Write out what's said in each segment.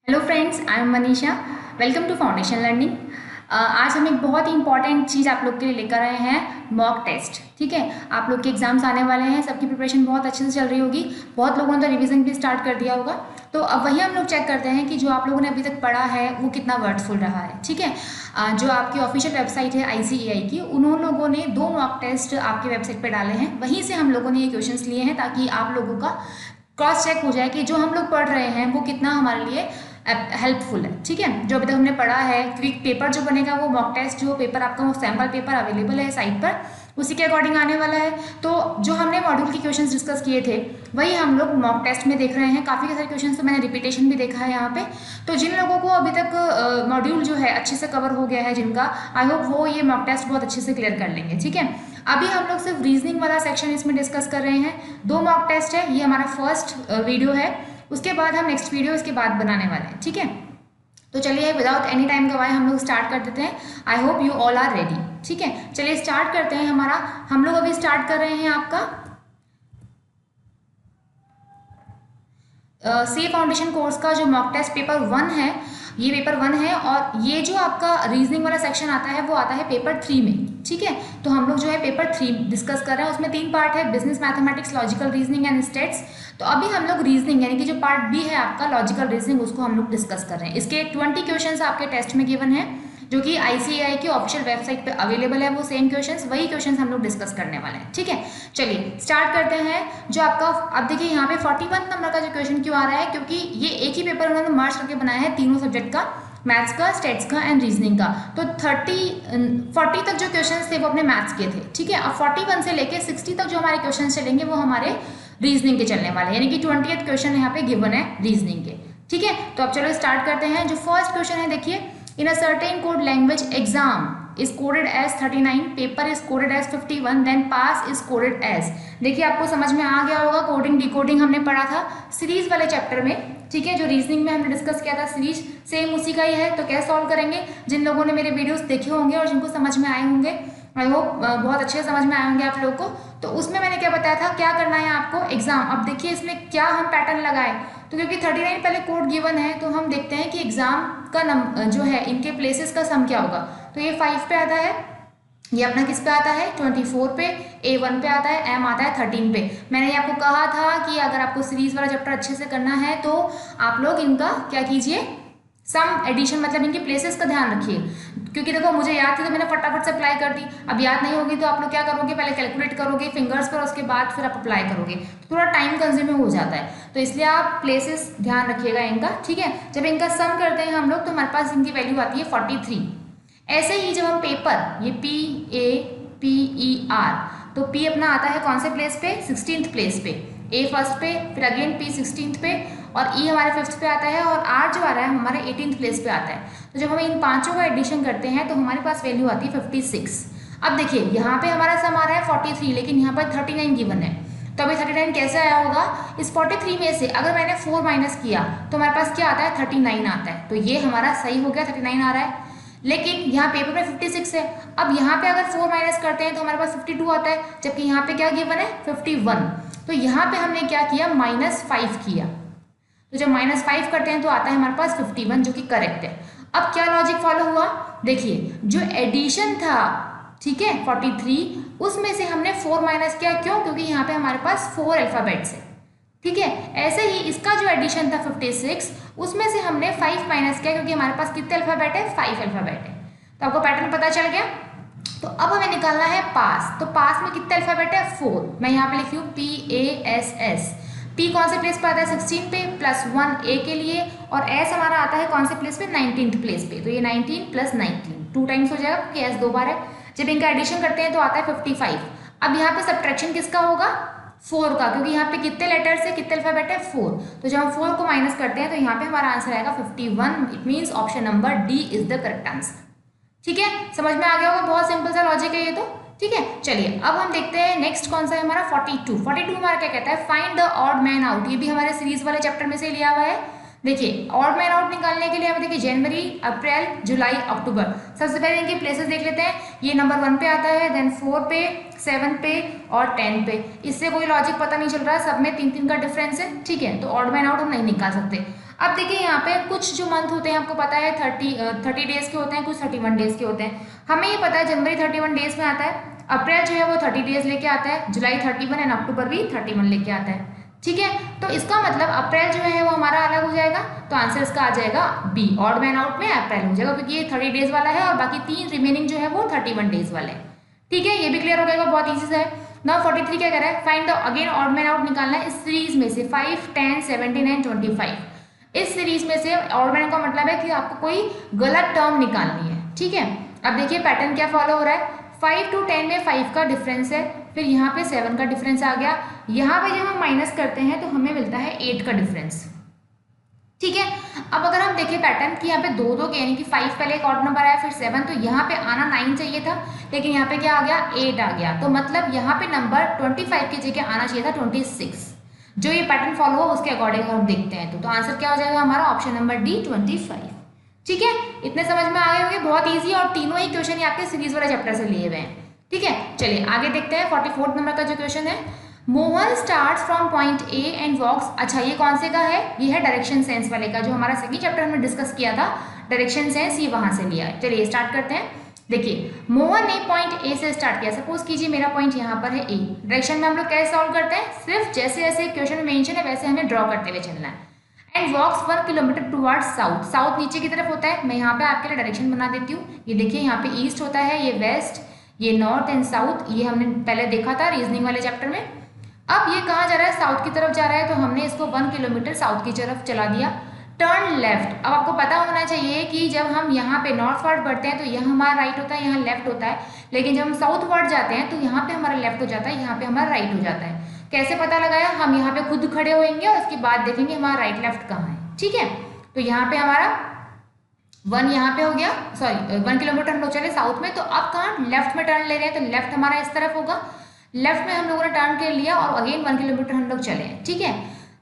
Hello friends, I am Manisha. Welcome to foundation learning. आज हम एक बहुत ही इंपॉर्टेंट चीज़ आप लोग के लिए लेकर आए हैं, मॉक टेस्ट। ठीक है, आप लोग के एग्जाम्स आने वाले हैं, सबकी प्रिपरेशन बहुत अच्छे से चल रही होगी। बहुत लोगों ने तो रिवीजन भी स्टार्ट कर दिया होगा। तो अब वही हम लोग चेक करते हैं कि जो आप लोगों ने अभी तक पढ़ा है वो कितना वर्थफुल रहा है। ठीक है, जो आपकी ऑफिशियल वेबसाइट है ICAI की, उन्होंने लोगों ने 2 मॉक टेस्ट आपकी वेबसाइट पर डाले हैं। वहीं से हम लोगों ने ये क्वेश्चंस लिए हैं ताकि आप लोगों का क्रॉस चेक हो जाए कि जो हम लोग पढ़ रहे हैं वो कितना हमारे लिए हेल्पफुल है। ठीक है, जो अभी तक हमने पढ़ा है, क्विक पेपर जो बनेगा वो मॉक टेस्ट जो पेपर आपका वो सैम्पल पेपर अवेलेबल है साइट पर, उसी के अकॉर्डिंग आने वाला है। तो जो हमने मॉड्यूल के क्वेश्चंस डिस्कस किए थे वही हम लोग मॉक टेस्ट में देख रहे हैं। काफ़ी सारे क्वेश्चंस तो मैंने रिपीटेशन भी देखा है यहाँ पे। तो जिन लोगों को अभी तक मॉड्यूल जो है अच्छे से कवर हो गया है जिनका, आई होप वो ये मॉक टेस्ट बहुत अच्छे से क्लियर कर लेंगे। ठीक है, अभी हम लोग सिर्फ रीजनिंग वाला सेक्शन इसमें डिस्कस कर रहे हैं। 2 मॉक टेस्ट है, ये हमारा फर्स्ट वीडियो है। उसके बाद हम नेक्स्ट वीडियो इसके बाद बनाने वाले हैं। ठीक है, तो चलिए विदाउट एनी टाइम गवाए हम लोग स्टार्ट कर देते हैं। I hope you all are ready. ठीक है, चलिए स्टार्ट करते हैं। हम लोग अभी स्टार्ट कर रहे हैं आपका सी फाउंडेशन कोर्स का जो मॉक टेस्ट पेपर 1 है। ये पेपर 1 है और ये जो आपका रीजनिंग वाला सेक्शन आता है वो आता है पेपर 3 में। ठीक है, तो हम लोग जो है पेपर 3 डिस्कस कर रहे हैं। उसमें 3 पार्ट है, business mathematics, logical reasoning and states. तो अभी हम लोग रीजनिंग यानी कि जो पार्ट बी है आपका लॉजिकल रीजनिंग, उसको हम लोग डिस्कस कर रहे हैं। इसके 20 क्वेश्चन आपके टेस्ट में गिवन है जो कि ICAI की ऑफिशियल वेबसाइट पे अवेलेबल है। वो सेम क्वेश्चंस, वही क्वेश्चंस हम लोग डिस्कस करने वाले हैं। ठीक है, चलिए स्टार्ट करते हैं। जो आपका अब देखिए यहाँ पे 41 नंबर का जो क्वेश्चन क्यों आ रहा है, क्योंकि ये एक ही पेपर उन्होंने मार्च करके बनाया है तीनों सब्जेक्ट का, मैथ्स का, स्टेट्स का एंड रीजनिंग का। तो 40 तक जो क्वेश्चन थे वो अपने मैथ्स के थे। ठीक है, अब 41 से लेके 60 तक जो हमारे क्वेश्चन चलेंगे वो हमारे रीजनिंग के चलने वाले, यानी कि 20th क्वेश्चन यहाँ पे गिवन है रीजनिंग के। ठीक है, तो अब चलो स्टार्ट करते हैं। जो फर्स्ट क्वेश्चन है देखिए, in a certain code language exam is coded as 39, paper is coded as 51, then pass is coded as। देखिए आपको समझ में आ गया होगा, कोडिंग डिकोडिंग हमने पढ़ा था सीरीज वाले चैप्टर में। ठीक है, जो रीजनिंग में हमने डिस्कस किया था सीरीज, सेम उसी का ही है। तो कैसे सॉल्व करेंगे, जिन लोगों ने मेरे वीडियोस देखे होंगे और जिनको समझ में आए होंगे, आई होप बहुत अच्छे समझ में आए होंगे आप लोगों को। तो उसमें मैंने क्या बताया था, क्या करना है आपको एग्जाम। अब देखिए इसमें क्या हम पैटर्न लगाए, तो क्योंकि 39 पहले कोड गिवन है तो हम देखते हैं कि एग्जाम का जो है इनके प्लेसेस का सम क्या होगा। तो ये 5 पे आता है, ये अपना किस पे आता है 24 पे, A1 पे आता है, M आता है 13 पे। मैंने ये आपको कहा था कि अगर आपको सीरीज वाला चैप्टर अच्छे से करना है तो आप लोग इनका क्या कीजिए, सम एडिशन मतलब इनके प्लेसेस का ध्यान रखिए। क्योंकि देखो मुझे याद थी तो मैंने फटाफट से अप्लाई कर दी, अब याद नहीं होगी तो आप लोग क्या करोगे, पहले कैलकुलेट करोगे फिंगर्स पर, उसके बाद फिर आप अप्लाई करोगे, तो थोड़ा टाइम कंज्यूमिंग हो जाता है। तो इसलिए आप प्लेसेस ध्यान रखिएगा इनका। ठीक है, जब इनका सम करते हैं हम लोग तो हमारे पास इनकी वैल्यू आती है 43। ऐसे ही जब हम पेपर, ये PAPER, तो P अपना आता है कौन से प्लेस पे, 16th प्लेस पे, A फर्स्ट पे, फिर अगेन P 16th पे, और E हमारे 5th पे आता है, और R जो आ रहा है हमारे 18th प्लेस पे आता है। तो जब हम इन पांचों का एडिशन करते हैं तो हमारे पास वैल्यू आती है 56। अब देखिए यहाँ पे हमारा सम आ रहा है 43, लेकिन यहाँ पर 39 गिवन है। तो अभी 39 कैसे आया होगा, इस 43 में से अगर मैंने 4 माइनस किया तो हमारे पास क्या आता है 39 आता है। तो ये हमारा सही हो गया, 39 आ रहा है। लेकिन यहाँ पेपर में 56 है, अब यहाँ पे अगर 4 माइनस करते हैं तो हमारे पास 52 आता है, जबकि यहाँ पे क्या गिवन है 51। तो यहाँ पे हमने क्या किया, -5 किया। तो जब -5 करते हैं तो आता है हमारे पास 51, जो कि करेक्ट है। अब क्या लॉजिक फॉलो हुआ, देखिए जो एडिशन था, ठीक है 43, उसमें से हमने 4 माइनस किया। क्यों, क्योंकि यहाँ पे हमारे पास 4 अल्फाबेट्स है। ठीक है, ऐसे ही इसका जो एडिशन था 56, उसमें से हमने 5 माइनस किया, क्योंकि हमारे पास कितने अल्फाबेट है, 5 अल्फाबेट है। तो आपको पैटर्न पता चल गया। तो अब हमें निकालना है पास। तो पास में कितने अल्फाबेट है, 4। मैं यहाँ पे लिखी हूँ PASS। P कौन से प्लेस पे आता है, 16 पे, +1 A के लिए, और S हमारा आता है कौन से प्लेस पे, 19th प्लेस पे। तो ये 19 + 19 2 टाइम्स हो जाएगा, क्योंकि S 2 बार है। जब इनका एडिशन करते हैं तो आता है 55। अब यहाँ पे सब्ट्रैक्शन किसका होगा, 4 का, क्योंकि यहाँ पे कितने लेटर्स है, कितने अल्फाबेट है, 4। तो जब हम 4 को माइनस करते हैं तो यहाँ पे हमारा आंसर आएगा 51। It means option number D is the correct answer. ठीक है, समझ में आ गया होगा, बहुत सिंपल सा लॉजिक है ये तो। ठीक है, चलिए अब हम देखते हैं नेक्स्ट कौन सा है हमारा 42। 42 हमारा क्या कहता है, find the odd man out. ये भी हमारे सीरीज वाले चैप्टर में से लिया हुआ है। देखिए ऑड मैन आउट निकालने के लिए हमें देखिए जनवरी, अप्रैल, जुलाई, अक्टूबर। सबसे पहले इनके प्लेसेस देख लेते हैं। ये नंबर 1 पे आता है, देन 4 पे, 7 पे और 10 पे। इससे कोई लॉजिक पता नहीं चल रहा है, सब में 3-3 का डिफरेंस है। ठीक है, तो ऑड मैन आउट हम नहीं निकाल सकते। अब देखिए यहाँ पे कुछ जो मंथ होते हैं आपको पता है 30 डेज के होते हैं, कुछ 31 डेज के होते हैं। हमें ये पता है जनवरी 31 डेज में आता है, अप्रैल जो है वो 30 डेज लेके आता है, जुलाई 31 एंड अक्टूबर भी 31 लेके आता है। ठीक है, तो इसका मतलब अप्रैल जो है वो हमारा अलग हो जाएगा, तो आंसर इसका आ जाएगा बी, ऑड मैन आउट में अप्रैल हो जाएगा, क्योंकि ये 30 डेज वाला है और बाकी 3 रिमेनिंग जो है वो 31 डेज वाले हैं। ठीक है, ये भी क्लियर हो गया, बहुत ईजी सा है। नाउ 43 क्या कह रहा है, find the again odd man out निकालना है इस सीरीज में से 5, 10, 17 एंड 25। इस सीरीज में से ऑड मैन का मतलब है कि आपको कोई गलत टर्म निकालनी है। ठीक है, अब देखिए पैटर्न क्या फॉलो हो रहा है, 5 to 10 में 5 का डिफरेंस है, फिर यहाँ पे 7 का डिफरेंस आ गया, यहाँ पे जब हम माइनस करते हैं तो हमें मिलता है 8 का डिफरेंस। ठीक है, अब अगर हम देखें पैटर्न कि यहाँ पे दो दो के यानी कि 5 पहले एक ऑड नंबर आया फिर 7, तो यहाँ पे आना 9 चाहिए था, लेकिन यहाँ पे क्या आ गया 8 आ गया, तो मतलब यहाँ पे नंबर 25 की जगह आना चाहिए था 26। जो ये पैटर्न फॉलो हो उसके अकॉर्डिंग हम देखते हैं तो आंसर क्या हो जाएगा हमारा ऑप्शन नंबर डी 25। ठीक है, इतने समझ में आ गए होंगे, बहुत ईजी, और तीनों ही क्वेश्चन आपके सीरीज वाले चैप्टर से लिए हुए हैं। ठीक है, चलिए आगे देखते हैं 44 नंबर का जो क्वेश्चन है, Mohan starts from point A and walks. अच्छा, ये कौन से का है, ये है डायरेक्शन सेंस वाले का, जो हमारा सेकंड चैप्टर में डिस्कस किया था डायरेक्शन सेंस, ये वहां से लिया है। चलिए स्टार्ट करते हैं। देखिए मोहन ने पॉइंट ए से स्टार्ट किया, सपोज कीजिए मेरा पॉइंट यहाँ पर है ए, डायरेक्शन में हम लोग कैसे सॉल्व करते हैं, सिर्फ जैसे जैसे क्वेश्चन में मेंशन है वैसे हमें ड्रॉ करते हुए चलना है। And walks 1 kilometre towards south, south नीचे की तरफ होता है, मैं यहाँ पे आपके लिए डायरेक्शन बना देती हूँ। ये देखिए यहाँ पे ईस्ट होता है, ये वेस्ट, ये नॉर्थ एंड साउथ, ये हमने पहले देखा था रीजनिंग वाले चैप्टर में। अब ये कहाँ जा रहा है, साउथ की तरफ जा रहा है, तो हमने इसको 1 किलोमीटर साउथ की तरफ चला दिया। टर्न लेफ्ट, अब आपको पता होना चाहिए कि जब हम यहाँ पे नॉर्थ वर्ड बढ़ते हैं तो यहाँ हमारा राइट होता है, यहाँ लेफ्ट होता है, लेकिन जब हम साउथ वर्ड जाते हैं तो यहाँ पे हमारा लेफ्ट हो जाता है, यहाँ पे हमारा राइट हो जाता है। कैसे पता लगाया, हम यहाँ पे खुद खड़े होंगे और उसके बाद देखेंगे हमारा राइट लेफ्ट कहाँ है। ठीक है, तो यहाँ पे हमारा 1 यहाँ पे हो गया, सॉरी 1 किलोमीटर हम लोग चले साउथ में, तो अब कहाँ लेफ्ट में टर्न ले रहे हैं, तो लेफ्ट हमारा इस तरफ होगा, लेफ्ट में हम लोगों ने टर्न कर लिया और अगेन 1 किलोमीटर हम लोग चले। ठीक है,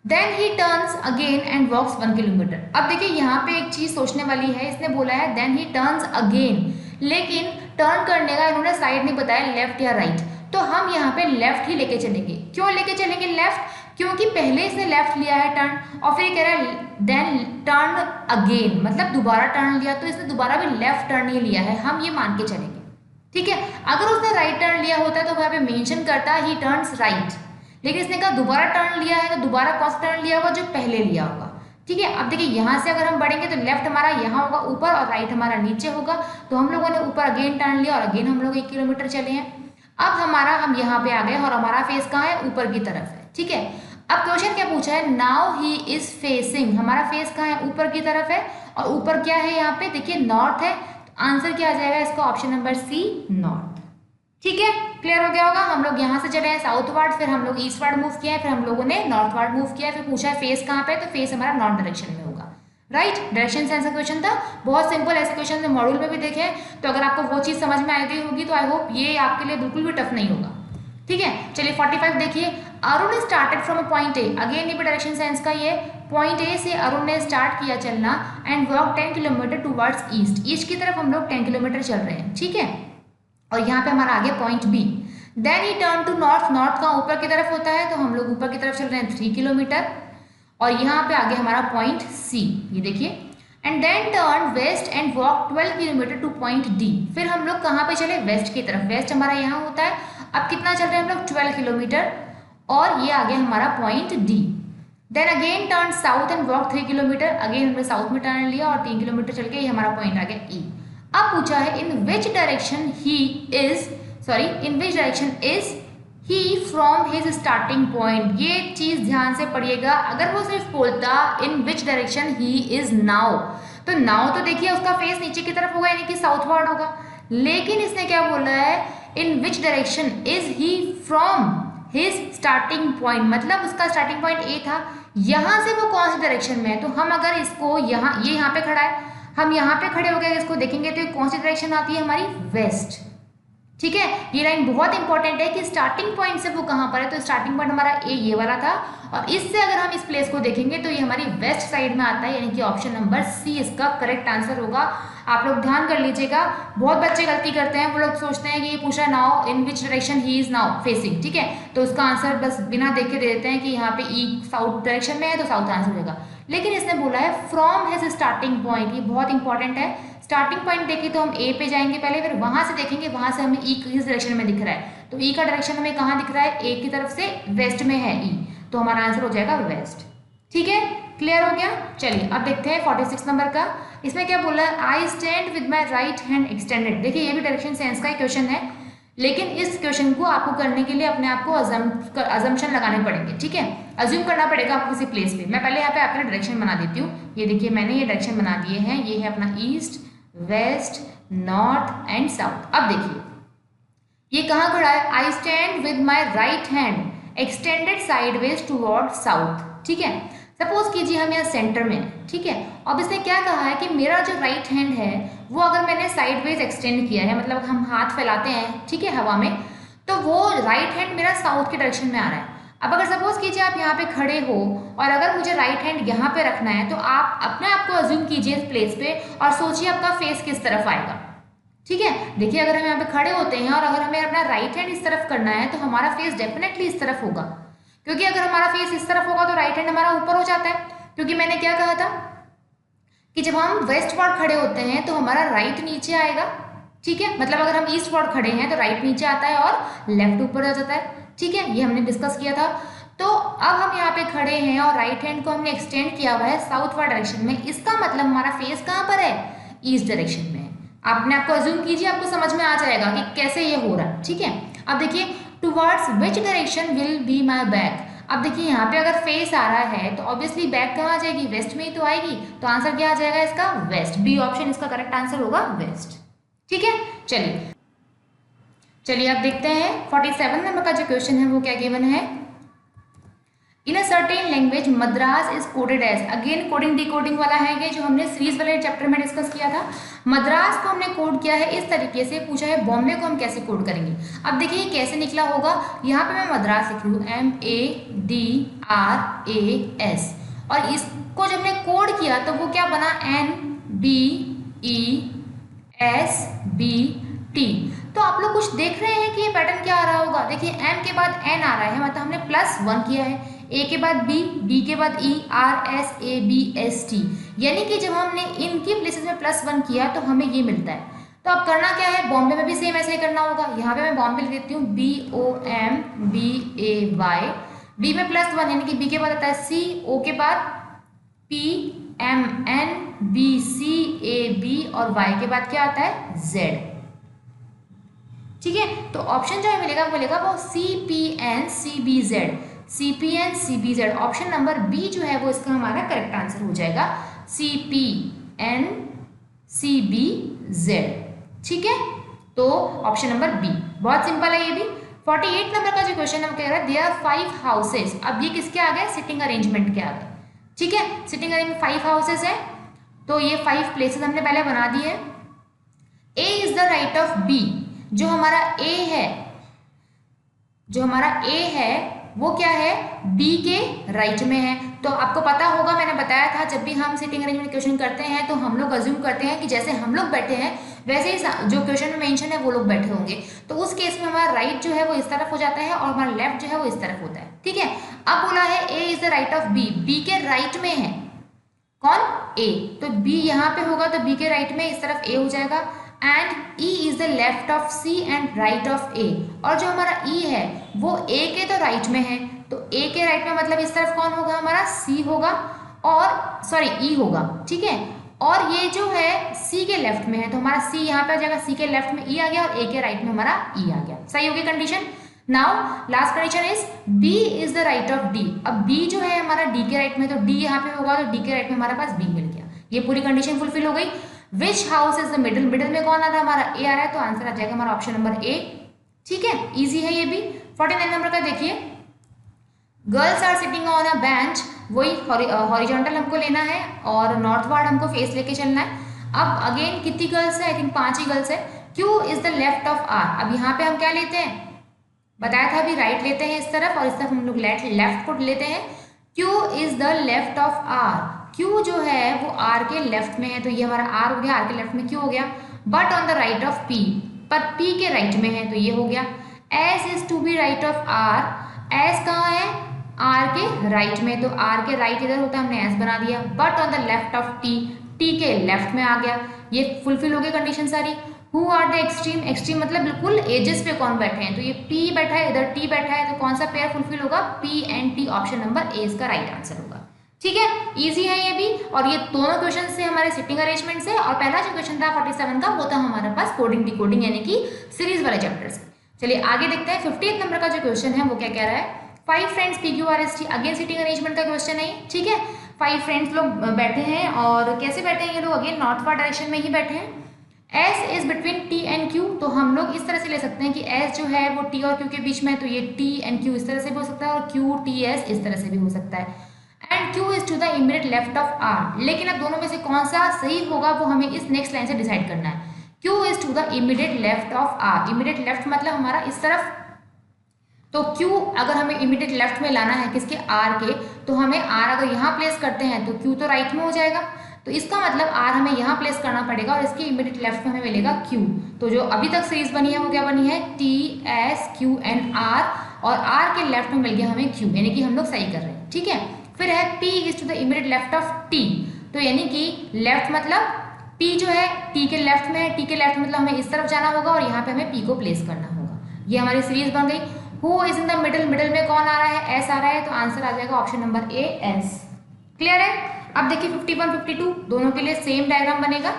then he turns again and walks 1 kilometre. अब देखिए यहाँ पे एक चीज सोचने वाली है, इसने बोला है देन ही टर्न्स अगेन, लेकिन टर्न करने का इन्होंने साइड नहीं बताया लेफ्ट या राइट, तो हम यहाँ पे लेफ्ट ही लेके चलेंगे। क्यों लेके चलेंगे लेफ्ट, क्योंकि पहले इसने लेफ्ट लिया है टर्न और फिर कह रहा है देन टर्न अगेन, मतलब दोबारा टर्न लिया, तो इसने दोबारा भी लेफ्ट टर्न ही लिया है, हम ये मान के चलेंगे। ठीक है, अगर उसने राइट टर्न लिया होता तो वहां पे मेंशन करता ही टर्न्स राइट, लेकिन इसने कहा दोबारा टर्न लिया है, तो दोबारा कौन सा टर्न लिया होगा, जो पहले लिया होगा। ठीक है, अब देखिए यहाँ से अगर हम बढ़ेंगे तो लेफ्ट हमारा यहाँ होगा ऊपर और राइट हमारा नीचे होगा, तो हम लोगों ने ऊपर अगेन टर्न लिया और अगेन हम लोग 1 किलोमीटर चले हैं। अब हमारा हम यहाँ पे आ गए और हमारा फेस कहाँ है, ऊपर की तरफ है। ठीक है, अब क्वेश्चन क्या पूछा है, नाउ ही इज फेसिंग, हमारा फेस कहाँ है, ऊपर की तरफ है, और ऊपर क्या है यहाँ पे देखिए नॉर्थ है, आंसर क्या आ जाएगा इसका ऑप्शन नंबर सी नॉर्थ। ठीक है, क्लियर हो गया होगा। हम लोग यहाँ से चले हैं साउथवर्ड, फिर हम लोग ईस्टवर्ड मूव किया है, फिर हम लोगों ने नॉर्थवर्ड मूव किया है, फिर पूछा है फेस कहाँ पे, तो फेस हमारा नॉर्थ डायरेक्शन में होगा। राइट, डायरेक्शन सेंस का क्वेश्चन था, बहुत सिंपल, ऐसे क्वेश्चन में मॉड्यूल में भी देखे, तो अगर आपको वो चीज समझ में आ गई होगी तो आई होप ये आपके लिए बिल्कुल भी टफ नहीं होगा। ठीक है, चलिए 45 देखिए, Arun started from a point A, again ये डायरेक्शन सेंस का, ये पॉइंट ए से अरुण ने स्टार्ट किया चलना and walk 10 kilometre towards east, east की तरफ हम लोग 10 किलोमीटर चल रहे हैं। ठीक है, और यहाँ पे हमारा आगे point B, then he turn to north, north का ऊपर की तरफ होता है, तो हम लोग ऊपर की तरफ चल रहे हैं 3 किलोमीटर, और यहाँ पे आगे हमारा पॉइंट सी, ये देखिए, and then turn west and walk 12 kilometre to point D, फिर हम लोग कहाँ पे चले, वेस्ट की तरफ, वेस्ट हमारा यहाँ होता है, अब कितना चल रहे हैं हम लोग 12 किलोमीटर, और ये आगे हमारा point D. Then again turn south and walk 3 kilometre, again हमने साउथ में टर्न लिया और 3 किलोमीटर चल के ये हमारा पॉइंट आ गया ई। अब पूछा है in which direction he is, sorry in which direction is he from his starting point, ये चीज ध्यान से पढ़िएगा, अगर वो सिर्फ बोलता in which direction he is now, तो नाउ तो देखिए उसका फेस नीचे की तरफ होगा यानी कि साउथवर्ड होगा, लेकिन इसने क्या बोला है in which direction is he from his starting point, मतलब उसका स्टार्टिंग पॉइंट ए था, यहाँ से वो कौन सी डायरेक्शन में है, तो हम अगर इसको यहाँ, ये यहाँ पे खड़ा है, हम यहाँ पे खड़े हो गए इसको देखेंगे तो कौन सी डायरेक्शन आती है हमारी, वेस्ट। ठीक है, ये लाइन बहुत इंपॉर्टेंट है कि स्टार्टिंग पॉइंट से वो कहाँ पर है, तो स्टार्टिंग पॉइंट हमारा ए ये वाला था, और इससे अगर हम इस प्लेस को देखेंगे तो ये हमारी वेस्ट साइड में आता है, यानी कि ऑप्शन नंबर सी इसका करेक्ट आंसर होगा। आप लोग ध्यान कर लीजिएगा, बहुत बच्चे गलती करते हैं, वो लोग सोचते हैं कि ये पूछा now in which direction he is now facing, ठीक है, तो उसका आंसर बस बिना देख के दे देते हैं कि यहाँ पे ई साउथ डायरेक्शन में है तो साउथ आंसर होगा, लेकिन इसने बोला है फ्रॉम हिज स्टार्टिंग पॉइंट, ये बहुत इंपॉर्टेंट है। स्टार्टिंग पॉइंट देखें तो हम ए पे जाएंगे पहले, फिर वहां से देखेंगे वहां से हमें ई किस डायरेक्शन में दिख रहा है, तो ई का डायरेक्शन हमें कहाँ दिख रहा है, ए की तरफ से वेस्ट में है ई, तो हमारा आंसर हो जाएगा वेस्ट। ठीक है, क्लियर हो गया। चलिए अब देखते हैं 46 नंबर का। इसमें क्या बोला है, I stand with my right hand extended. देखिए ये भी डायरेक्शन सेंस का क्वेश्चन है, लेकिन इस क्वेश्चन को आपको करने के लिए अपने आप को अजम्पशन लगाने पड़ेंगे। ठीक है, अज्यूम करना पड़ेगा आपको किसी प्लेस पे। मैं पहले यहाँ पे आपके लिए डायरेक्शन बना देती हूँ। ये देखिए मैंने ये डायरेक्शन बना दिए हैं, ये है अपना east, west, north and south. अब देखिए ये कहाँ खड़ा है, I stand with my right hand extended sideways toward south. ठीक है, सपोज कीजिए हम यहाँ सेंटर में हैं। ठीक है, अब इसने क्या कहा है कि मेरा जो राइट हैंड है वो अगर मैंने साइडवेज एक्सटेंड किया है, मतलब हम हाथ फैलाते हैं, ठीक है, हवा में, तो वो राइट हैंड मेरा साउथ के डायरेक्शन में आ रहा है। अब अगर सपोज कीजिए आप यहाँ पे खड़े हो और अगर मुझे राइट हैंड यहाँ पे रखना है, तो आप अपने आप को अज्यूम कीजिए इस प्लेस पे और सोचिए आपका फेस किस तरफ आएगा। ठीक है, देखिए अगर हम यहाँ पे खड़े होते हैं और अगर हमें अपना राइट हैंड इस तरफ करना है, तो हमारा फेस डेफिनेटली इस तरफ होगा, क्योंकि अगर हमारा फेस इस तरफ होगा तो राइट हैंड हमारा ऊपर हो जाता है। क्योंकि मैंने क्या कहा था कि जब हम वेस्ट वर्ड खड़े होते हैं तो हमारा राइट नीचे आएगा। ठीक है, मतलब अगर हम ईस्ट वर्ड खड़े हैं तो राइट नीचे आता है और लेफ्ट ऊपर आ जाता है। ठीक है, ये हमने डिस्कस किया था। तो अब हम यहाँ पे खड़े हैं और राइट हैंड को हमने एक्सटेंड किया हुआ है साउथ वर्ड डायरेक्शन में, इसका मतलब हमारा फेस कहाँ पर है, ईस्ट डायरेक्शन में है। आपने आपको अज्यूम कीजिए, आपको समझ में आ जाएगा कि कैसे ये हो रहा है। ठीक है, अब देखिए towards which direction will be my back. अब देखिए यहाँ पे अगर फेस आ रहा है तो ऑब्वियसली बैक कहाँ आ जाएगी, वेस्ट में ही तो आएगी, तो आंसर क्या आ जाएगा इसका, वेस्ट। बी ऑप्शन इसका करेक्ट आंसर होगा वेस्ट। ठीक है, चलिए अब देखते हैं 47 नंबर का जो क्वेश्चन है वो क्या गिवन है। In a certain language Madras is coded as, again coding decoding वाला है ये जो हमने सीरीज वाले चैप्टर में डिस्कस किया था। मद्रास को हमने कोड किया है इस तरीके से, पूछा है बॉम्बे को हम कैसे कोड करेंगे। अब देखिए ये कैसे निकला होगा, यहाँ पे मैं मद्रास लिख रही हूँ MADRAS, और इसको जब हमने कोड किया तो वो क्या बना, NBESBT। तो आप लोग कुछ देख रहे हैं कि ये पैटर्न क्या आ रहा होगा। देखिए M के बाद N आ रहा है, मतलब हमने +1 किया है, A के बाद B, B के बाद E, RSABST, यानी कि जब हमने इनकी प्लेसेस में +1 किया तो हमें ये मिलता है। तो अब करना क्या है, बॉम्बे में भी सेम ऐसे ही करना होगा। यहाँ पे मैं बॉम्बे लिख देती हूँ BOMBAY, B में +1 यानी कि B के बाद आता है C, O के बाद PMNBCAB और Y के बाद क्या आता है Z। ठीक है, तो ऑप्शन जो है मिलेगा वो मिलेगा वो CPNCBZ, ऑप्शन नंबर बी जो है वो इसका हमारा करेक्ट आंसर हो जाएगा, CPNCBZ। ठीक है, तो ऑप्शन नंबर बी, बहुत सिंपल है ये भी। 48 नंबर का जो क्वेश्चन है वो कह रहा है देयर आर 5 हाउसेज। अब ये किसके आ गए, सिटिंग अरेंजमेंट के आ गए। ठीक है, सिटिंग अरेंजमेंट 5 हाउसेज है, तो ये 5 प्लेसेस हमने पहले बना दिए हैं। A is the right of B, जो हमारा A है वो क्या है, B के राइट में है। तो आपको पता होगा, मैंने बताया था जब भी हम सिटिंग अरेंजमेंट क्वेश्चन करते हैं तो हम लोग अज्यूम करते हैं कि जैसे हम लोग बैठे हैं वैसे ही जो क्वेश्चन में मेंशन है वो लोग बैठे होंगे। तो उस केस में हमारा राइट जो है वो इस तरफ हो जाता है और हमारा लेफ्ट जो है वो इस तरफ होता है। ठीक है, अब बोला है A is the right of B, B के राइट में है कौन, A, तो B यहाँ पे होगा तो B के राइट में इस तरफ A हो जाएगा। And E is the left of C and right of A, और जो हमारा E है वो A के तो राइट में है, तो A के राइट में मतलब इस तरफ कौन होगा, हमारा C होगा, और सॉरी E होगा। ठीक है, और ये जो है C के लेफ्ट में है तो हमारा C यहाँ पे आ जाएगा, C के लेफ्ट में E आ गया और A के राइट में हमारा E आ गया। सही हो गई condition. Now last condition is B is the right of D। अब B जो है हमारा D के राइट में, तो D यहाँ पे होगा तो D के राइट में हमारे पास B मिल गया। ये पूरी कंडीशन फुलफिल हो गई। विच house is the middle, middle में कौन आ रहा है, हमारा A आ रहा है, तो आंसर आ जाएगा हमारा ऑप्शन नंबर A। ठीक है, इजी है ये भी। 49 नंबर का देखिए, girls are sitting on a bench, वही हॉरिजॉन्टल हमको लेना है और नॉर्थवर्ड हमको फेस लेके चलना है। अब अगेन कितनी गर्ल्स है, आई थिंक 5 ही गर्ल्स है। Q is the left of R। अब यहाँ पे हम क्या लेते हैं, बताया था अभी, राइट लेते हैं इस तरफ और इस तरफ हम लोग लेफ्ट को लेते हैं। Q is the left of R, Q जो है वो R के लेफ्ट में है, तो ये हमारा R हो गया, R के लेफ्ट में Q हो गया। But on the right of P, पर P के राइट में है तो ये हो गया। S is to be right of R, S कहाँ है, आर के राइट में, तो आर के राइट इधर होता है, हमने एस बना दिया। But on the left of T, T के लेफ्ट में आ गया, ये फुलफिल हो गई कंडीशन सारी। Who are the extreme, extreme मतलब बिल्कुल एजेस पे कौन बैठे हैं, तो ये पी बैठा है, इधर टी बैठा है, तो कौन सा पेयर फुलफिल होगा, P and T, option number A इसका राइट आंसर होगा। ठीक है, इजी है ये भी, और ये दोनों क्वेश्चन से हमारे सिटिंग अरेंजमेंट से, और पहला जो क्वेश्चन था 47 का वो था हमारे पास कोडिंग डिकोडिंग यानी कि सीरीज वाले चैप्टर से। चलिए आगे देखते हैं 58 नंबर का जो क्वेश्चन है वो क्या कह रहा है। 5 friends PQRST, again sitting arrangement का क्वेश्चन है। ठीक है, 5 फ्रेंड्स लोग बैठे हैं, और कैसे बैठे हैं ये लोग, अगेन नॉर्थवर्ड डायरेक्शन में ही बैठे हैं। S is between T and Q, तो हम लोग इस तरह से ले सकते हैं कि S जो है वो T और Q के बीच में है, तो ये T एंड Q इस तरह से भी हो सकता है, और Q T S इस तरह से भी हो सकता है। And Q is to the immediate left of R, लेकिन अब दोनों में से कौन सा सही होगा वो हमें इस नेक्स्ट लाइन से डिसाइड करना है। Q is to the immediate left of R, immediate left मतलब हमारा इस तरफ, तो Q अगर हमें इमीडिएट लेफ्ट में लाना है किसके, R के, तो हमें R अगर यहाँ प्लेस करते हैं तो Q तो राइट में हो जाएगा, तो इसका मतलब R हमें यहाँ प्लेस करना पड़ेगा, और इसके इमीडिएट लेफ्ट में हमें मिलेगा Q। तो जो अभी तक सीरीज बनी है वो क्या बनी है, T S Q and R, और R के लेफ्ट में मिल गया हमें Q, यानी कि हम लोग सही कर रहे हैं। ठीक है, फिर है P is to the immediate left of T, तो यानी कि लेफ्ट मतलब P जो है T के लेफ्ट में है, T के लेफ्ट मतलब हमें इस तरफ जाना होगा, और यहाँ पे हमें P को प्लेस करना होगा। ये हमारी सीरीज बन गई। Who is in the middle, middle में कौन आ रहा है, S आ रहा है, तो आंसर आ जाएगा option number A S। Clear है। अब देखिए 51 52 दोनों के लिए सेम डायग्राम बनेगा,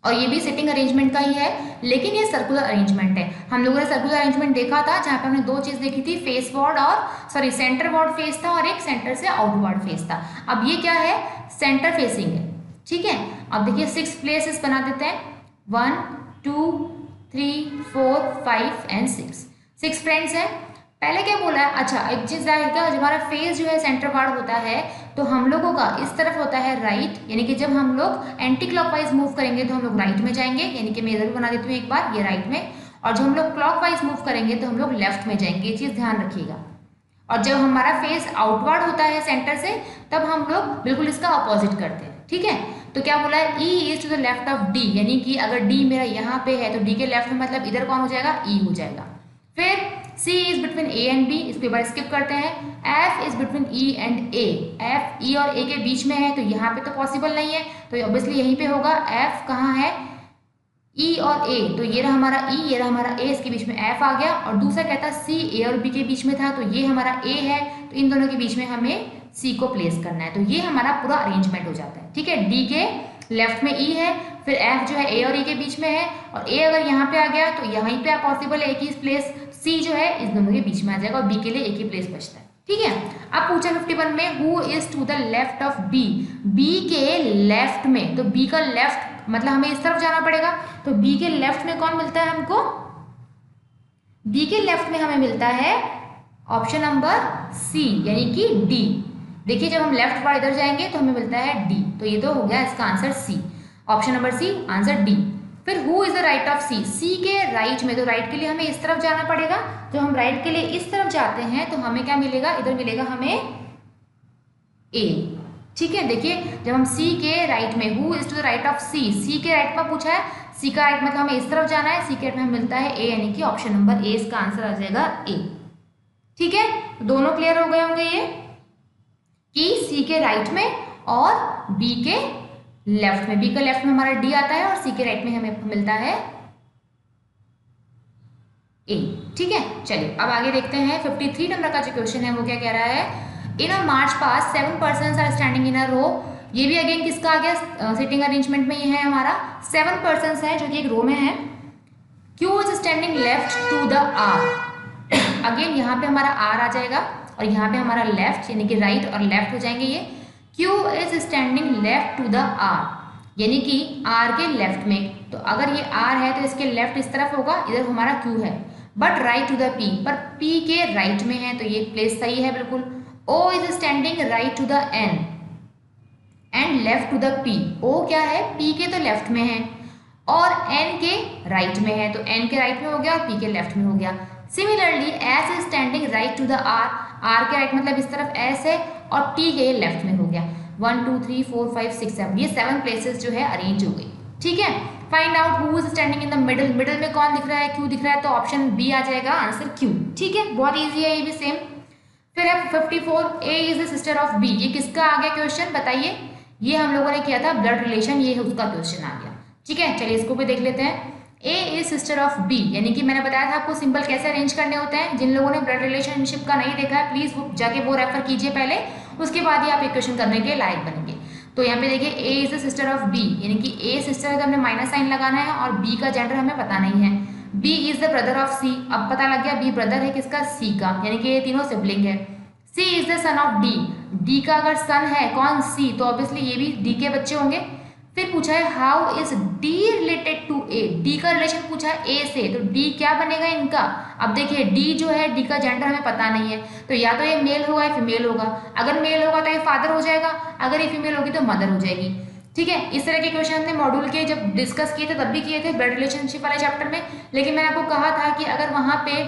और ये भी सिटिंग अरेंजमेंट का ही है, लेकिन ये सर्कुलर अरेंजमेंट है। हम लोगों ने सर्कुलर अरेंजमेंट देखा था जहाँ पे हमने दो चीज देखी थी, फेस वर्ड और सॉरी सेंटर वर्ड फेस था, और एक सेंटर से आउटवर्ड फेस था। अब ये क्या है, सेंटर फेसिंग है। ठीक है, अब देखिए 6 प्लेसेस बना देते हैं, 1 2 3 4 5 एंड 6 फ्रेंड्स हैं। पहले क्या बोला है, अच्छा एक चीज आएगा, जब हमारा फेस जो है सेंटर वर्ड होता है तो हम लोगों का इस तरफ होता है राइट, यानी कि जब हम लोग एंटी क्लॉकवाइज मूव करेंगे तो हम लोग राइट में जाएंगे, यानी कि मैं इधर भी बना देती हूँ एक बार, ये राइट में, और जब हम लोग क्लॉकवाइज मूव करेंगे तो हम लोग लेफ्ट में जाएंगे, ये चीज ध्यान रखिएगा। और जब हमारा फेस आउटवर्ड होता है सेंटर से, तब हम लोग बिल्कुल इसका अपोजिट करते हैं। ठीक है, तो क्या बोला है, E is to the left of D, यानी कि अगर D मेरा यहाँ पे है तो D के लेफ्ट में मतलब इधर कौन हो जाएगा, E हो जाएगा। फिर C is between A and B, इसको एक बार स्किप करते हैं। F is between E and A, F E और A के बीच में है, तो यहाँ पे तो पॉसिबल नहीं है, तो ऑब्वियसली यहीं पे होगा। F कहाँ है, E और A, तो ये रहा हमारा E, ये रहा हमारा A, इसके बीच में F आ गया, और दूसरा कहता C A और B के बीच में था, तो ये हमारा A है, तो इन दोनों के बीच में हमें C को प्लेस करना है, तो ये हमारा पूरा अरेंजमेंट हो जाता है। ठीक है, D के लेफ्ट में E है, फिर F जो है A और E के बीच में है, और A अगर यहाँ पे आ गया तो यहीं पे पॉसिबल है एक ही प्लेस, C जो है इस दोनों के बीच में आ जाएगा, और B के लिए एक ही प्लेस बचता है। ठीक है, अब पूछा 51 में, who is to the left of B, B के लेफ्ट में, तो B का लेफ्ट मतलब हमें इस तरफ जाना पड़ेगा, तो B के लेफ्ट में कौन मिलता है हमको, B के लेफ्ट में हमें मिलता है ऑप्शन नंबर C, यानी कि D। देखिए जब हम लेफ्ट पर इधर जाएंगे तो हमें मिलता है D, तो ये तो हो गया इसका answer C, option number C answer D। फिर who is the right of C, C के राइट में, तो राइट के लिए हमें इस तरफ जाना पड़ेगा, जब हम राइट के लिए इस तरफ जाते हैं तो हमें क्या मिलेगा, इधर मिलेगा हमें A। ठीक है, देखिए जब हम C के राइट में, who is to the right of C के राइट पर पूछा है, C का राइट मतलब हमें इस तरफ जाना है, C के राइट में हमें मिलता है A, यानी कि ऑप्शन नंबर A इसका आंसर आ जाएगा A। ठीक है, दोनों क्लियर हो गए होंगे ये कि C के राइट में और B के लेफ्ट में, B के लेफ्ट में हमारा D आता है और C के राइट में हमें मिलता है A। ठीक है, चलिए अब आगे देखते हैं 53 नंबर का जो क्वेश्चन है वो क्या कह रहा है, in a March pass 7 persons are standing in अ रो, ये भी अगेन किसका आ गया, सिटिंग अरेंजमेंट में ये है हमारा, 7 पर्सन्स है जो कि एक रो में है। Q is standing left to the R, again यहाँ पे हमारा R आ जाएगा, और यहाँ पे हमारा लेफ्ट यानी कि राइट और लेफ्ट हो जाएंगे ये। Q is standing left to the R, यानी कि R के लेफ्ट में, तो अगर ये R है तो इसके लेफ्ट इस तरफ होगा, इधर हमारा Q है, but right to the P, पर P के राइट में है, तो ये प्लेस सही है बिल्कुल। O is standing right to the N and left to the P, O क्या है, P के तो लेफ्ट में है और N के राइट में है, तो N के राइट में हो गया और P के लेफ्ट में हो गया। Similarly S is standing right to the R, R के राइट मतलब इस तरफ S है और T के लेफ्ट में हो गया। 1 2 3 4 5 6 7, ये 7 प्लेसेस जो है अरेंज हो गई। ठीक है, find out who is standing in the middle, middle में कौन दिख रहा है, Q दिख रहा है, तो ऑप्शन बी आ जाएगा आंसर Q। ठीक है, बहुत ईजी है ये भी सेम। फिर है 54, A is the sister of B. ये किसका आ गया क्वेश्चन बताइए? ये हम लोगों ने किया था ब्लड रिलेशन, ये उसका क्वेश्चन आ गया। ठीक है, चलिए इसको भी देख लेते हैं। ए इज सिस्टर ऑफ बी, यानी कि मैंने बताया था आपको सिंबल कैसे अरेंज करने होते हैं। जिन लोगों ने ब्लड रिलेशनशिप का नहीं देखा है प्लीज वो जाके वो रेफर कीजिए पहले, उसके बाद ही आप इक्वेशन करने के लायक बनेंगे। तो यहाँ पे देखिए A is the sister of B, यानी कि ए सिस्टर है तो हमने माइनस साइन लगाना है और बी का जेंडर हमें पता नहीं है। B is the brother of C, अब पता लग गया बी ब्रदर है किसका? सी का, यानी कि ये तीनों सिबलिंग है। C is the son of D, D का अगर सन है कौन? सी, तो ऑब्वियसली ये भी डी के बच्चे होंगे। फिर पूछा है how is D related to A, D का रिलेशन पूछा है ए से, तो डी क्या बनेगा इनका? अब देखिए डी जो है, डी का जेंडर हमें पता नहीं है, तो या तो ये मेल होगा या फीमेल होगा। अगर मेल होगा तो ये फादर हो जाएगा, अगर ये फीमेल होगी तो मदर हो जाएगी। ठीक है, इस तरह के क्वेश्चन हमने मॉड्यूल के जब डिस्कस किए थे तब भी किए थे ब्लड रिलेशनशिप वाले चैप्टर में, लेकिन मैंने आपको कहा था कि अगर वहां पे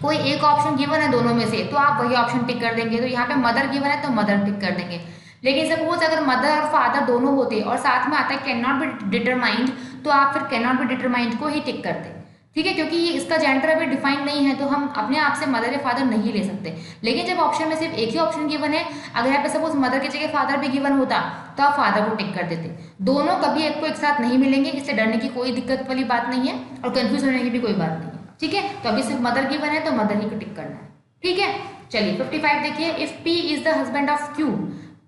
कोई एक ऑप्शन गिवन है दोनों में से तो आप वही ऑप्शन टिक कर देंगे। तो यहाँ पे मदर गिवन है तो मदर टिक कर देंगे। लेकिन सपोज अगर मदर और फादर दोनों होते और साथ में आता है कैन नॉट बी डिटरमाइंड, तो आप फिर कैन नॉट बी डिटरमाइंड को ही टिक करते। ठीक है, क्योंकि ये इसका जेंडर अभी डिफाइन नहीं है तो हम अपने आप से मदर या फादर नहीं ले सकते। लेकिन जब ऑप्शन में सिर्फ एक ही ऑप्शन गिवन है, अगर यहाँ पे सपोज मदर की जगह फादर भी गिवन होता तो आप फादर को टिक कर देते। दोनों कभी एक को एक साथ नहीं मिलेंगे, इससे डरने की कोई दिक्कत वाली बात नहीं है और कंफ्यूज होने की भी कोई बात नहीं है। ठीक है, तो अभी सिर्फ मदर गिवन है तो मदर ही को टिक करना है। ठीक है, चलिए 55 देखिए, if P is the husband of Q,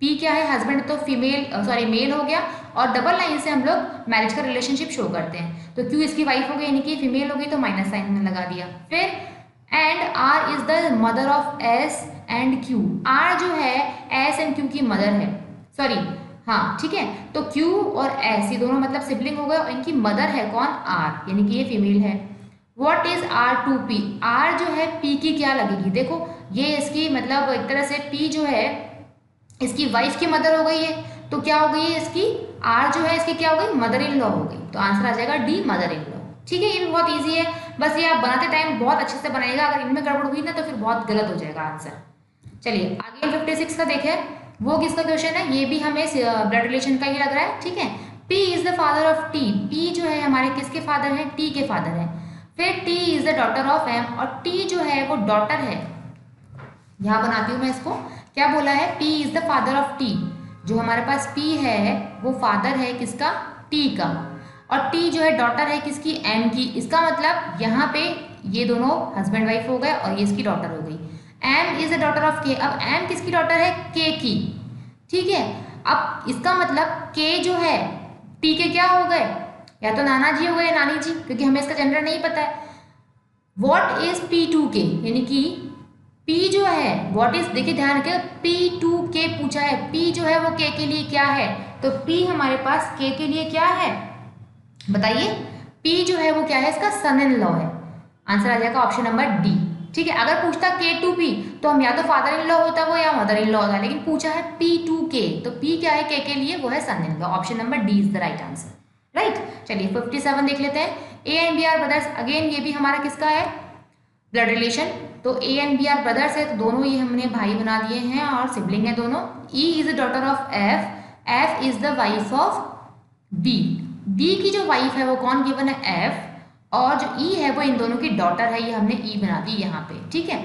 P क्या है? हस्बैंड, तो फीमेल सॉरी मेल हो गया और डबल लाइन से हम लोग मैरिज का रिलेशनशिप शो करते हैं। तो क्यू इसकी वाइफ हो गई यानी कि फीमेल हो गई, तो माइनस साइन में लगा दिया। फिर and R is the mother of S and Q, R जो है एस एंड क्यू की मदर है, सॉरी हाँ ठीक है, तो क्यू और एस ये दोनों मतलब सिबलिंग हो गए और इनकी मदर है कौन? आर, यानी कि ये फीमेल है। What is R to P, R जो है पी की क्या लगेगी? देखो ये इसकी मतलब एक तरह से पी जो है इसकी वाइफ की मदर हो गई है, तो क्या हो गई है इसकी? आर जो है इसकी क्या हो गई? मदर इन लॉ हो गई, तो आंसर आ जाएगा डी, मदर इन लॉ। ठीक है, ये भी बहुत इजी है, बस ये आप बनाते टाइम बहुत अच्छे से बनाइएगा, अगर इनमें गड़बड़ हुई ना तो फिर बहुत गलत हो जाएगा आंसर। चलिए आगे 56 का देखें, वो किसका क्वेश्चन है? ये भी हमें ब्लड रिलेशन का ही लग रहा है। ठीक है, P is the father of T, P जो है हमारे किसके फादर है? टी के फादर है। फिर T is the daughter of M, और टी जो है वो डॉटर है, यहां बनाती हूं मैं इसको, क्या बोला है? P is the father of T, जो हमारे पास पी है वो फादर है किसका? टी का, और टी जो है डॉटर है किसकी? एम की। इसका मतलब यहाँ पे ये दोनों हस्बैंड वाइफ हो गए और ये इसकी डॉटर हो गई। M is the daughter of K, अब एम किसकी डॉटर है? के की। ठीक है, अब इसका मतलब के जो है टी के क्या हो गए? या तो नाना जी हो गए या नानी जी, क्योंकि हमें इसका जेंडर नहीं पता है। व्हाट इज पी टू के, यानी कि पी जो है व्हाट इज, देखिए ध्यान रखिए पी टू के पूछा है, पी जो है वो के लिए क्या है? तो पी हमारे पास के लिए क्या है बताइए? पी जो है वो क्या है? इसका सन इन लॉ है, आंसर आ जाएगा ऑप्शन नंबर डी। ठीक है, अगर पूछता के टू पी तो हम या तो फादर इन लॉ होता वो या मदर इन लॉ होता, लेकिन पूछा है पी टू के, तो पी क्या है के लिए? वो है son in law, option number D is the right answer. Right, चलिए 57 देख लेते हैं, A and B are brothers, again ये भी हमारा किसका है? ब्लड रिलेशन, तो A and B are brothers है, तो दोनों ये हमने भाई बना दिए हैं और सिबलिंग है दोनों। E is the daughter of F, F is the wife of B, B की जो वाइफ है वो कौन गिवन है? एफ, और जो ई है वो इन दोनों की डॉटर है, ये हमने ई बना दी यहाँ पे। ठीक है,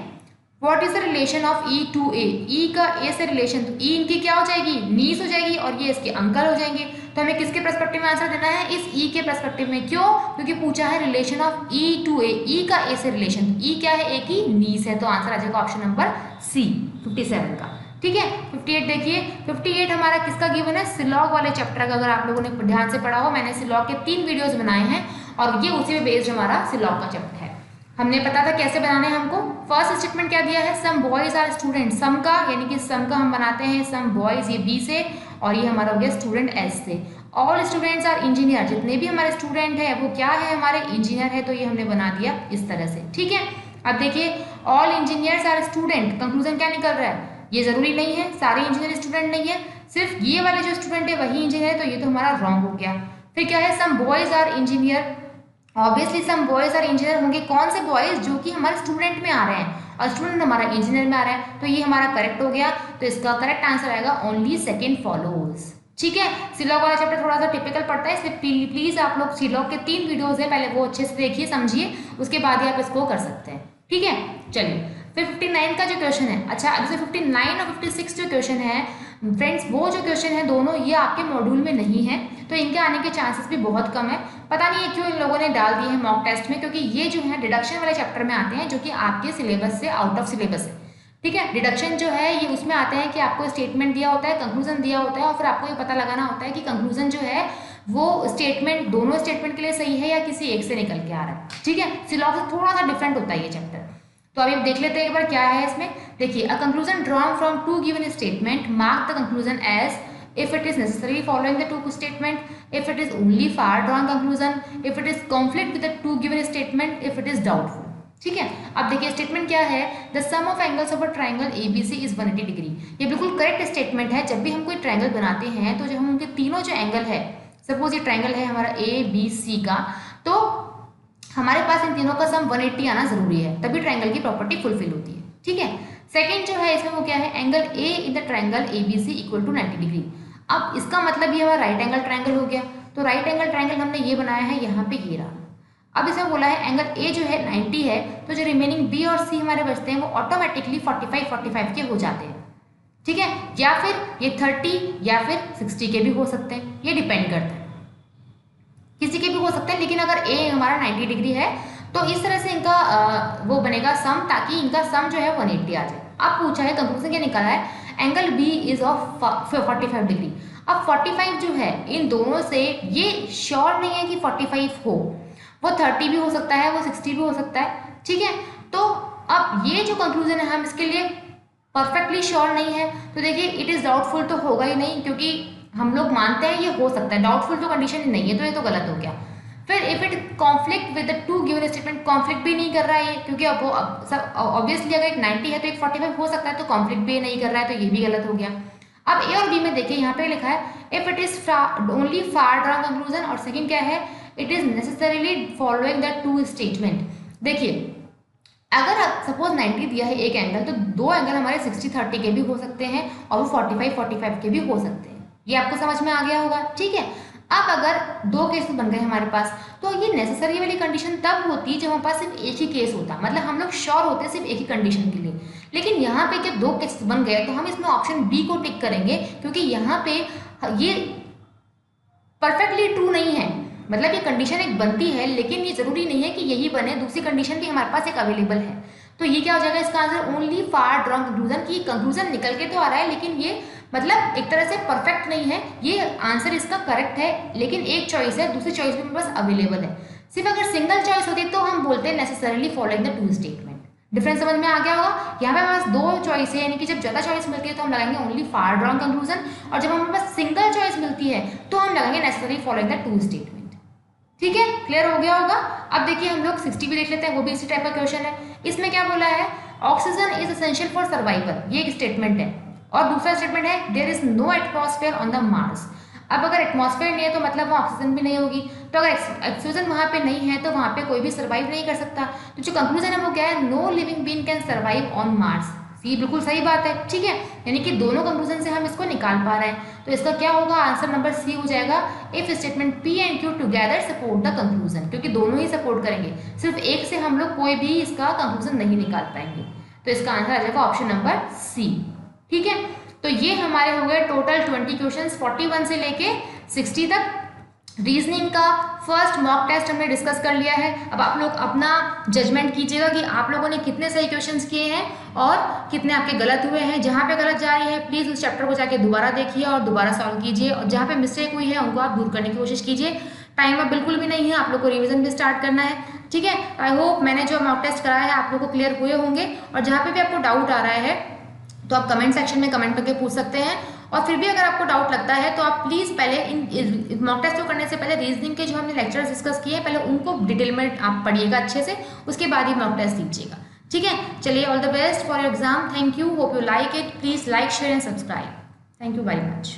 what is the relation of E to A, E का ए से रिलेशन, तो ई इनकी क्या हो जाएगी? नीस हो जाएगी और ये इसके अंकल हो जाएंगे। तो हमें किसके पर्सपेक्टिव में आंसर देना है? इस ई के पर्सपेक्टिव में। क्यों? क्योंकि पूछा है relation of E to A, E का ए से रिलेशन, ई क्या है? ए की नीस है, तो आंसर आ जाएगा ऑप्शन नंबर सी 57 का। ठीक है, 58 देखिए, 58 हमारा किसका गिवन है? सिलॉग वाले चैप्टर का, अगर आप लोगों ने ध्यान से पढ़ा हो, मैंने सिलॉग के 3 वीडियोस बनाए हैं और ये उसी में बेस्ड हमारा सिलॉग का चैप्टर है। हमने पता था कैसे बनाने हैं हमको। फर्स्ट स्टेटमेंट क्या दिया है? सम बॉयज आर स्टूडेंट, सम का यानी कि सम का हम बनाते हैं सम बॉयज, ये बी से, और ये हमारा हो गया स्टूडेंट एस से। ऑल स्टूडेंट्स आर इंजीनियर, जितने भी हमारे स्टूडेंट है वो क्या है? हमारे इंजीनियर है, तो ये हमने बना दिया इस तरह से। ठीक है, अब देखिए all engineers are student, conclusion क्या निकल रहा है? ये जरूरी नहीं है, सारे इंजीनियर स्टूडेंट नहीं है, सिर्फ ये वाले जो स्टूडेंट है वही इंजीनियर है, तो ये तो हमारा रॉन्ग हो गया। फिर क्या है? Some boys are engineer, obviously some boys are engineer होंगे, कौन से बॉयज? जो कि हमारे स्टूडेंट में आ रहे हैं, और स्टूडेंट हमारा इंजीनियर में आ रहा है, तो ये हमारा करेक्ट हो गया। तो इसका करेक्ट आंसर आएगा ओनली सेकंड फॉलोज। ठीक है, सिलॉग वाला चैप्टर थोड़ा सा टिपिकल पड़ता है, इसलिए प्लीज आप लोग सिलॉग के 3 वीडियोस है, पहले वो अच्छे से देखिए समझिए, उसके बाद ही आप इसको कर सकते हैं। ठीक है, चलिए फिर 59 का जो क्वेश्चन है, अच्छा जैसे 59 और 56 जो क्वेश्चन है फ्रेंड्स, वो जो क्वेश्चन है दोनों ये आपके मॉड्यूल में नहीं है, तो इनके आने के चांसेस भी बहुत कम है। पता नहीं है क्यों इन लोगों ने डाल दिए हैं मॉक टेस्ट में, क्योंकि ये जो है डिडक्शन वाले चैप्टर में आते हैं जो कि आपके सिलेबस से आउट ऑफ सिलेबस है। ठीक है, डिडक्शन जो है ये उसमें आते हैं कि आपको स्टेटमेंट दिया होता है, कंक्लूजन दिया होता है, और फिर आपको ये पता लगाना होता है कि कंक्लूजन जो है वो स्टेटमेंट दोनों स्टेटमेंट के लिए सही है या किसी एक से निकल के आ रहा है। ठीक है, सिलेबस थोड़ा सा डिफरेंट होता है ये चैप्टर। तो अभी देख लेते हैं एक बार क्या है इसमें। देखिए, a conclusion drawn from two given statement mark the conclusion as if it is necessary following the two statement, if it is only far drawn conclusion, if it is conflict with the two given statement, if it is doubtful। ठीक है, अब देखिए statement क्या है, the sum of angles of a triangle ABC is 180 degree. ये बिल्कुल correct statement है। जब भी हम कोई ट्राइंगल बनाते हैं तो जब हम उनके तीनों जो एंगल है, सपोज ये ट्राइंगल है हमारा ABC का, तो हमारे पास इन तीनों का सम 180 आना जरूरी है, तभी ट्राइंगल की प्रॉपर्टी फुलफिल होती है। ठीक है, सेकेंड जो है इसमें वो क्या है, angle A in the triangle ABC equal to 90 degree. अब इसका मतलब ये हमारा राइट एंगल ट्राइंगल हो गया, तो राइट एंगल ट्राइंगल हमने ये बनाया है यहाँ पे ये रहा। अब इसमें बोला है एंगल A जो है 90 है, तो जो रिमेनिंग B और C हमारे बचते हैं वो ऑटोमेटिकली 45 के हो जाते हैं। ठीक है, या फिर ये 30 या फिर 60 के भी हो सकते हैं, ये डिपेंड करता है, किसी के भी हो सकते हैं। लेकिन अगर A हमारा 90 डिग्री है तो इस तरह से इनका वो बनेगा सम, ताकि इनका सम जो है 180 आ जाए। अब पूछा है कंक्लूजन क्या निकाला है, angle B is of 45 degree. अब 45 जो है इन दोनों से ये श्योर नहीं है कि 45 हो, वो 30 भी हो सकता है, वो 60 भी हो सकता है। ठीक है, तो अब ये जो कंक्लूजन है हम इसके लिए परफेक्टली श्योर नहीं है, तो देखिए इट इज डाउटफुल तो होगा ही नहीं, क्योंकि हम लोग मानते हैं ये हो सकता है, डाउटफुल तो कंडीशन नहीं है, तो ये तो गलत हो गया। फिर if it conflict with the two given statement, conflict भी नहीं कर रहा है ये, क्योंकि अब ऑब्वियसली अगर एक 90 है तो एक 45 हो सकता है, तो कॉन्फ्लिक्ट भी नहीं कर रहा है, तो ये भी गलत हो गया। अब A और B में देखिए यहाँ पे लिखा है if it is only far drawn conclusion, और सेकंड क्या है, it is necessarily following the two statement. देखिए अगर सपोज 90 दिया है एक एंगल, तो दो एंगल हमारे 60-30 के भी हो सकते हैं और वो 45-45 के भी हो सकते हैं। ये आपको समझ में आ गया होगा। ठीक है, अब अगर दो केसेस बन गए हमारे पास, तो ये नेसेसरी वाली कंडीशन तब होती जब हमारे पास सिर्फ एक ही केस होता, मतलब हम लोग श्योर होते सिर्फ एक ही कंडीशन के लिए। लेकिन यहाँ पे जब दो केसेस बन गए तो हम इसमें ऑप्शन B को टिक करेंगे, क्योंकि यहाँ पे ये परफेक्टली ट्रू नहीं है, मतलब ये कंडीशन एक बनती है लेकिन ये जरूरी नहीं है कि यही बने, दूसरी कंडीशन भी हमारे पास एक अवेलेबल है। तो ये क्या हो जाएगा इसका आंसर, ओनली फार ड्रॉन कंक्लूजन, की कंक्लूजन निकल के तो आ रहा है लेकिन ये मतलब एक तरह से परफेक्ट नहीं है। ये आंसर इसका करेक्ट है, लेकिन एक चॉइस है, दूसरी चॉइस भी मेरे पास अवेलेबल है। सिर्फ अगर सिंगल चॉइस होती तो हम बोलते हैं necessarily following the two statement. Difference समझ में आ गया होगा। यहाँ पे हमारे पास दो चॉइस है, यानी कि जब ज्यादा चॉइस मिलती है तो हम लगाएंगे ओनली फार ड्रॉन कंक्लूजन, और जब हमारे पास सिंगल चॉइस मिलती है तो हम लगाएंगे necessary following the two statement. ठीक है, क्लियर हो गया होगा। अब देखिए हम लोग 60 भी देख लेते हैं, वो भी इसी टाइप का क्वेश्चन है। इसमें क्या बोला है, oxygen is essential for survival, ये एक स्टेटमेंट है, और दूसरा स्टेटमेंट है there is no atmosphere on the Mars. अब अगर एटमॉस्फेयर नहीं है तो मतलब वहाँ ऑक्सीजन भी नहीं होगी, तो अगर ऑक्सीजन वहाँ पे नहीं है तो वहाँ पे कोई भी सर्वाइव नहीं कर सकता। तो जो कंक्लूजन है वो क्या है, no living being can survive on Mars. ये बिल्कुल सही बात है। ठीक है, यानी कि दोनों कंक्लूजन से हम इसको निकाल पा रहे हैं, तो इसका क्या होगा, आंसर नंबर C हो जाएगा। If statement P and Q together support the conclusion, क्योंकि दोनों ही सपोर्ट करेंगे, सिर्फ एक से हम लोग कोई भी इसका कंक्लूजन नहीं निकाल पाएंगे, तो इसका आंसर आ जाएगा ऑप्शन नंबर C। ठीक है, तो ये हमारे हो गए टोटल 20 क्वेश्चंस, 41 से लेके 60 तक। रीजनिंग का फर्स्ट मॉक टेस्ट हमने डिस्कस कर लिया है। अब आप लोग अपना जजमेंट कीजिएगा कि आप लोगों ने कितने सही क्वेश्चंस किए हैं और कितने आपके गलत हुए हैं। जहाँ पे गलत जा रही है प्लीज़ उस चैप्टर को जाके दोबारा देखिए और दोबारा सॉल्व कीजिए, और जहाँ पे मिस्टेक हुई है उनको आप दूर करने की कोशिश कीजिए। टाइम अब बिल्कुल भी नहीं है, आप लोग को रिविजन भी स्टार्ट करना है। ठीक है, आई होप मैंने जो मॉक टेस्ट कराया है आप लोग को क्लियर हुए होंगे, और जहाँ पे भी आपको डाउट आ रहा है तो आप कमेंट सेक्शन में कमेंट करके पूछ सकते हैं। और फिर भी अगर आपको डाउट लगता है तो आप प्लीज़ पहले इन मॉक टेस्ट को करने से पहले रीजनिंग के जो हमने लेक्चर्स डिस्कस किए हैं पहले उनको डिटेल में आप पढ़िएगा अच्छे से, उसके बाद ही मॉक टेस्ट दीजिएगा। ठीक है, चलिए, all the best for your exam. Thank you, hope you like it. Please like, share and subscribe. Thank you very much.